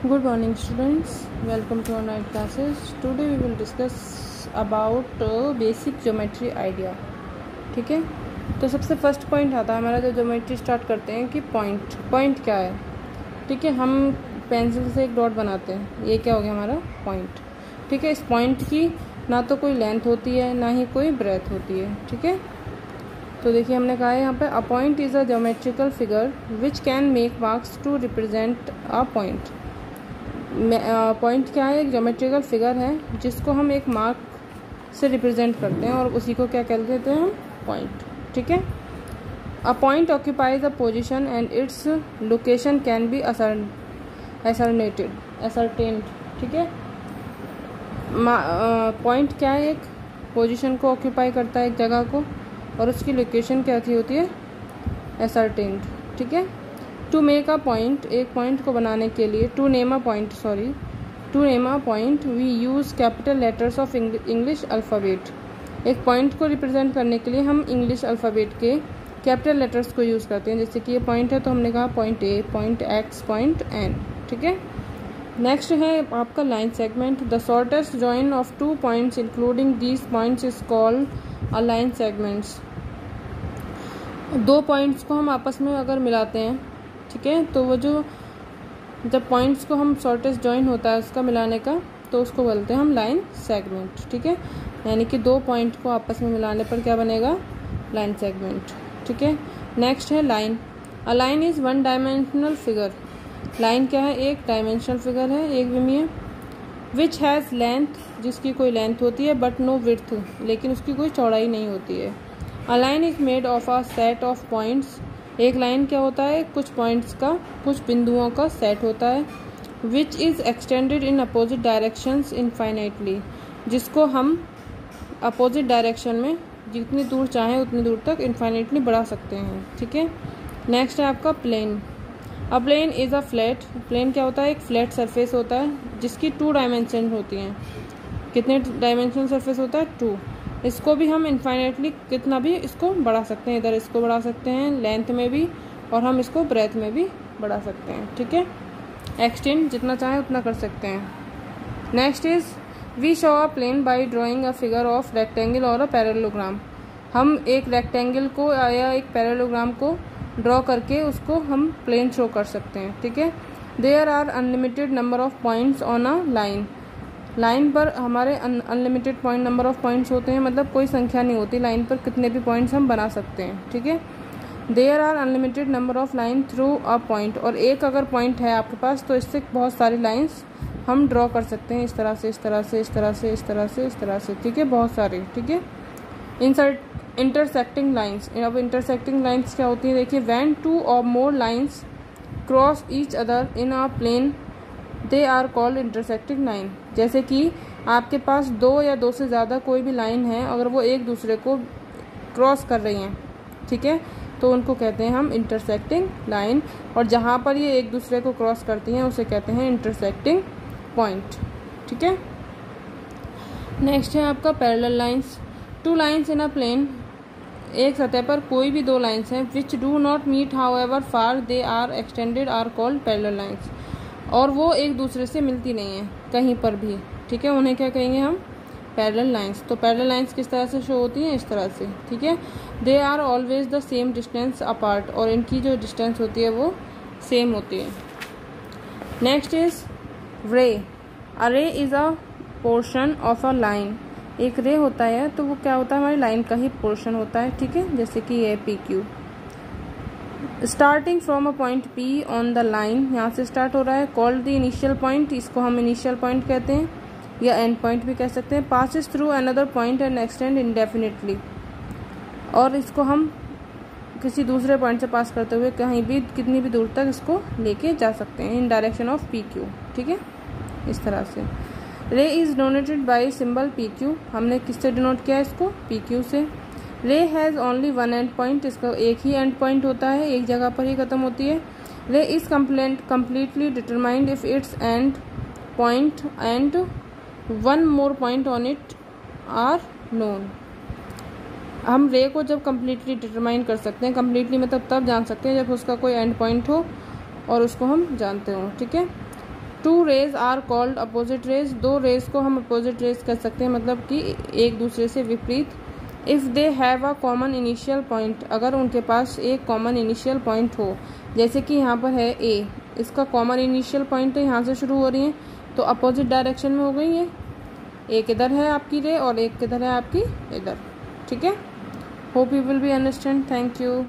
Good morning students, welcome to our night classes. Today we will discuss about basic geometry idea. ठीक है, तो सबसे first point आता है हमारा, जो ज्योमेट्री स्टार्ट करते हैं कि पॉइंट क्या है. ठीक है, हम पेंसिल से एक डॉट बनाते हैं, ये क्या हो गया हमारा पॉइंट. ठीक है, इस पॉइंट की ना तो कोई लेंथ होती है ना ही कोई ब्रेथ होती है. ठीक है, तो देखिए हमने कहा है यहाँ पे a point is a geometrical figure which can make marks to represent a point. Point क्या है, एक ज्योमेट्रिकल फिगर है जिसको हम एक मार्क से रिप्रेजेंट करते हैं और उसी को क्या कहते हैं हम, पॉइंट. ठीक है, a point occupies a position and its location can be ascertained. ठीक है, पॉइंट क्या है, एक पोजीशन को ऑक्यूपाई करता है, एक जगह को, और उसकी लोकेशन क्या होती है, असर्टेन्ड. ठीक है, टू मेक अ पॉइंट, एक पॉइंट को बनाने के लिए, to name a point we use capital letters of English alphabet. एक पॉइंट को रिप्रेजेंट करने के लिए हम इंग्लिश अल्फ़ाबेट के कैपिटल लेटर्स को यूज़ करते हैं. जैसे कि ये पॉइंट है तो हमने कहा point A, point X, point N. ठीक है, नेक्स्ट है आपका line segment. The shortest join of two points including these points is called a line segments. दो पॉइंट्स को हम आपस में अगर मिलाते हैं, ठीक है, तो वो जो जब पॉइंट्स को हम शॉर्टेस्ट जॉइन होता है उसका मिलाने का, तो उसको बोलते हैं हम लाइन सेगमेंट. ठीक है, यानी कि दो पॉइंट को आपस में मिलाने पर क्या बनेगा, लाइन सेगमेंट. ठीक है, नेक्स्ट है line. A line is one dimensional figure. Line क्या है, एक डायमेंशनल फिगर है, एक विमीय. विच हैज़ लेंथ, जिसकी कोई लेंथ होती है, बट नो विड्थ, लेकिन उसकी कोई चौड़ाई नहीं होती है. A line is made of a set of points. एक लाइन क्या होता है, कुछ पॉइंट्स का, कुछ बिंदुओं का सेट होता है. Which is extended in opposite directions infinitely, जिसको हम अपोजिट डायरेक्शन में जितनी दूर चाहें उतनी दूर तक इनफाइनाइटली बढ़ा सकते हैं. ठीक है, नेक्स्ट है आपका plane. A plane is a flat. Plane क्या होता है, एक फ्लैट सरफेस होता है जिसकी टू डायमेंशन होती हैं. कितने डायमेंशनल सरफेस होता है, टू. इसको भी हम इनफाइनाइटली कितना भी इसको बढ़ा सकते हैं, इधर इसको बढ़ा सकते हैं लेंथ में भी, और हम इसको ब्रेथ में भी बढ़ा सकते हैं. ठीक है, एक्सटेंड जितना चाहें उतना कर सकते हैं. Next is we show a plane by drawing a figure of rectangle और अ पैरेललोग्राम. हम एक रेक्टेंगल को या एक पैरेललोग्राम को ड्रॉ करके उसको हम प्लेन शो कर सकते हैं. ठीक है, there are unlimited number of points on a line. Line पर हमारे unlimited point number of points होते हैं, मतलब कोई संख्या नहीं होती, लाइन पर कितने भी पॉइंट्स हम बना सकते हैं. ठीक है, there are unlimited number of line through a point. और एक अगर पॉइंट है आपके पास तो इससे बहुत सारी लाइंस हम ड्रॉ कर सकते हैं, इस तरह से, इस तरह से, इस तरह से, इस तरह से, इस तरह से. ठीक है, बहुत सारी. ठीक है, इंटरसेक्टिंग लाइन्स. अब इंटरसेक्टिंग लाइन्स क्या होती है, देखिए, when two or more lines cross each other in a plane they are called intersecting line. जैसे कि आपके पास दो या दो से ज़्यादा कोई भी लाइन है, अगर वो एक दूसरे को क्रॉस कर रही हैं, ठीक है, तो उनको कहते हैं हम इंटरसेक्टिंग लाइन. और जहाँ पर ये एक दूसरे को क्रॉस करती हैं उसे कहते हैं इंटरसेक्टिंग पॉइंट. ठीक है, नेक्स्ट है आपका parallel lines. Two lines in a plane. एक सतह पर कोई भी दो लाइंस हैं which do not meet however far they are extended are called parallel lines. और वो एक दूसरे से मिलती नहीं है कहीं पर भी. ठीक है, उन्हें क्या कहेंगे हम, पैरेलल लाइंस. तो पैरेलल लाइंस किस तरह से शो होती हैं, इस तरह से. ठीक है, they are always the same distance apart. और इनकी जो डिस्टेंस होती है वो सेम होती है. Next is ray. A ray is a portion of a line. एक रे होता है तो वो क्या होता है, हमारी लाइन का ही पोर्शन होता है. ठीक है, जैसे कि ये P Q. Starting from a point P on the line, यहाँ से स्टार्ट हो रहा है, कॉल्ड द इनिशियल पॉइंट. इसको हम इनिशियल पॉइंट कहते हैं या एंड पॉइंट भी कह सकते हैं. Passes through another point and extend इंडेफिनिटली. और इसको हम किसी दूसरे पॉइंट से पास करते हुए कहीं भी कितनी भी दूर तक इसको लेके जा सकते हैं, इन डायरेक्शन ऑफ पी क्यू. ठीक है, इस तरह से. रे is donated by symbol P Q. हमने किससे डिनोट किया इसको, पी क्यू से. रे has only one and point. इसका एक ही एंड पॉइंट होता है, एक जगह पर ही ख़त्म होती है. Ray is completely determined if its end point and one more point on it are known. हम रे को जब कम्प्लीटली डिटरमाइन कर सकते हैं, कम्प्लीटली मतलब तब जान सकते हैं जब उसका कोई एंड पॉइंट हो और उसको हम जानते हों. ठीक है, two rays are called opposite rays, दो रेज को हम अपोजिट रेज कर सकते हैं, मतलब कि एक दूसरे से विपरीत। If they have a common initial point, अगर उनके पास एक कॉमन इनिशियल पॉइंट हो, जैसे कि यहाँ पर है ए, इसका कॉमन इनिशियल पॉइंट है, यहाँ से शुरू हो रही है तो अपोजिट डायरेक्शन में हो गई है। एक इधर है आपकी रे और एक किधर है आपकी इधर, ठीक है। Hope you will be understand. Thank you.